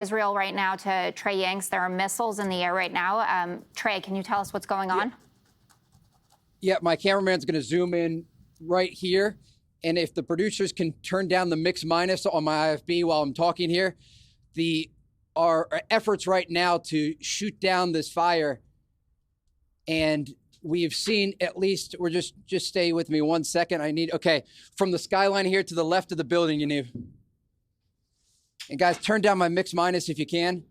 Israel right now to Trey Yingst. There are missiles in the air right now. Trey, can you tell us what's going on? Yeah, my cameraman's going to zoom in right here. And if the producers can turn down the mix minus on my IFB while I'm talking here, our efforts right now to shoot down this fire. And we've seen at least, just stay with me 1 second. Okay, from the skyline here to the left of the building, Yaniv. And guys, turn down my mix minus if you can.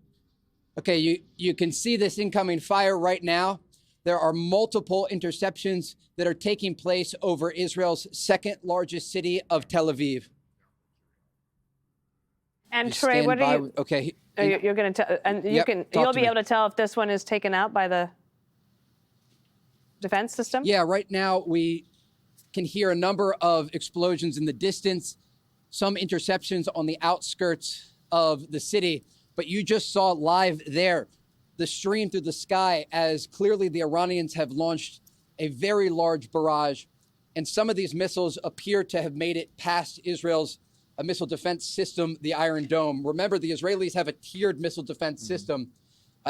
Okay, you can see this incoming fire right now. There are multiple interceptions that are taking place over Israel's second largest city of Tel Aviv. And Trey, what are you? Okay, you're going to tell, and you'll be able to tell if this one is taken out by the defense system? Yeah, right now we can hear a number of explosions in the distance, some interceptions on the outskirts of the city, but you just saw live there the stream through the sky as clearly the Iranians have launched a very large barrage, and some of these missiles appear to have made it past Israel's missile defense system, the Iron Dome. Remember, the Israelis have a tiered missile defense system.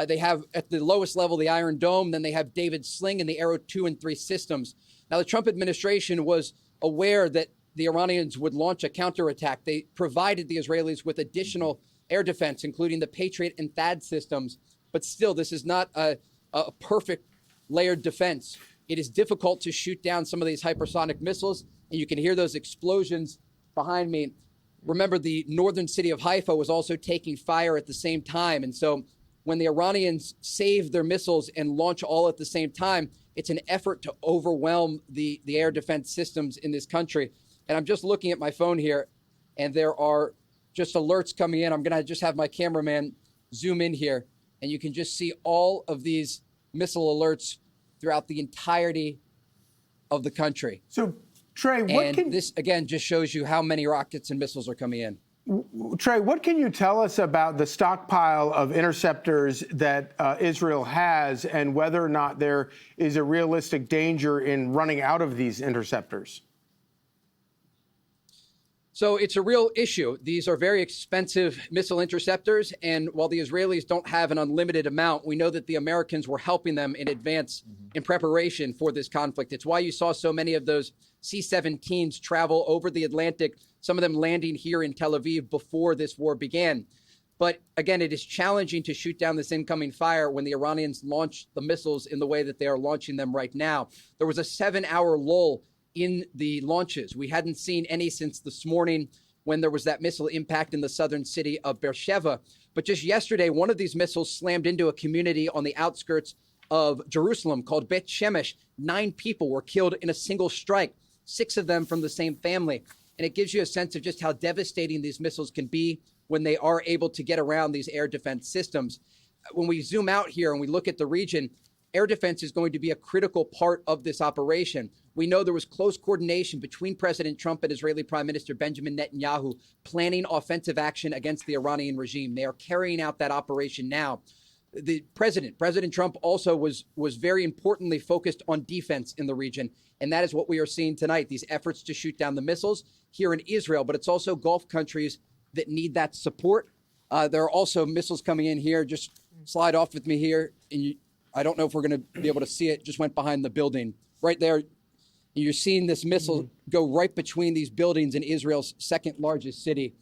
They have at the lowest level the Iron Dome, then they have David's Sling and the Arrow 2 and 3 systems. Now, the Trump administration was aware that the Iranians would launch a counterattack. They provided the Israelis with additional air defense, including the Patriot and THAAD systems. But still, this is not a perfect layered defense. It is difficult to shoot down some of these hypersonic missiles, and you can hear those explosions behind me. Remember, the northern city of Haifa was also taking fire at the same time. And so when the Iranians save their missiles and launch all at the same time, it's an effort to overwhelm the air defense systems in this country. And I'm just looking at my phone here, and there are just alerts coming in. I'm going to just have my cameraman zoom in here, and you can just see all of these missile alerts throughout the entirety of the country. So, Trey, this, again, just shows you how many rockets and missiles are coming in. Trey, what can you tell us about the stockpile of interceptors that Israel has and whether or not there is a realistic danger in running out of these interceptors? So it's a real issue. These are very expensive missile interceptors. And while the Israelis don't have an unlimited amount, we know that the Americans were helping them in advance in preparation for this conflict. It's why you saw so many of those C-17s travel over the Atlantic, some of them landing here in Tel Aviv before this war began. But again, it is challenging to shoot down this incoming fire when the Iranians launch the missiles in the way that they are launching them right now. There was a 7-hour lull in the launches. We hadn't seen any since this morning when there was that missile impact in the southern city of Beersheba. But just yesterday, one of these missiles slammed into a community on the outskirts of Jerusalem called Bet Shemesh. 9 people were killed in a single strike, 6 of them from the same family. And it gives you a sense of just how devastating these missiles can be when they are able to get around these air defense systems. When we zoom out here and we look at the region, air defense is going to be a critical part of this operation. We know there was close coordination between President Trump and Israeli Prime Minister Benjamin Netanyahu planning offensive action against the Iranian regime. They are carrying out that operation now. The President Trump also was very importantly focused on defense in the region. And that is what we are seeing tonight, these efforts to shoot down the missiles here in Israel. But it's also Gulf countries that need that support. There are also missiles coming in here. Just slide off with me here. And I don't know if we're going to be able to see it. Just went behind the building right there. You're seeing this missile go right between these buildings in Israel's second largest city.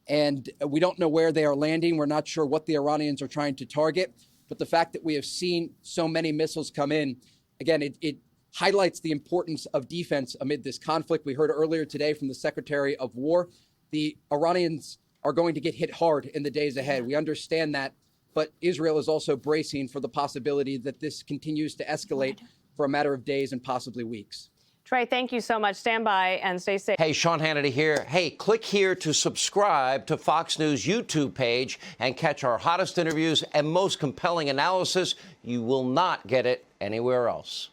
And we don't know where they are landing. We're not sure what the Iranians are trying to target. But the fact that we have seen so many missiles come in, again, it highlights the importance of defense amid this conflict. We heard earlier today from the Secretary of War, the Iranians are going to get hit hard in the days ahead. We understand that. But Israel is also bracing for the possibility that this continues to escalate for a matter of days and possibly weeks. Trey, thank you so much. Stand by and stay safe. Hey, Sean Hannity here. Hey, click here to subscribe to Fox News YouTube page and catch our hottest interviews and most compelling analysis. You will not get it anywhere else.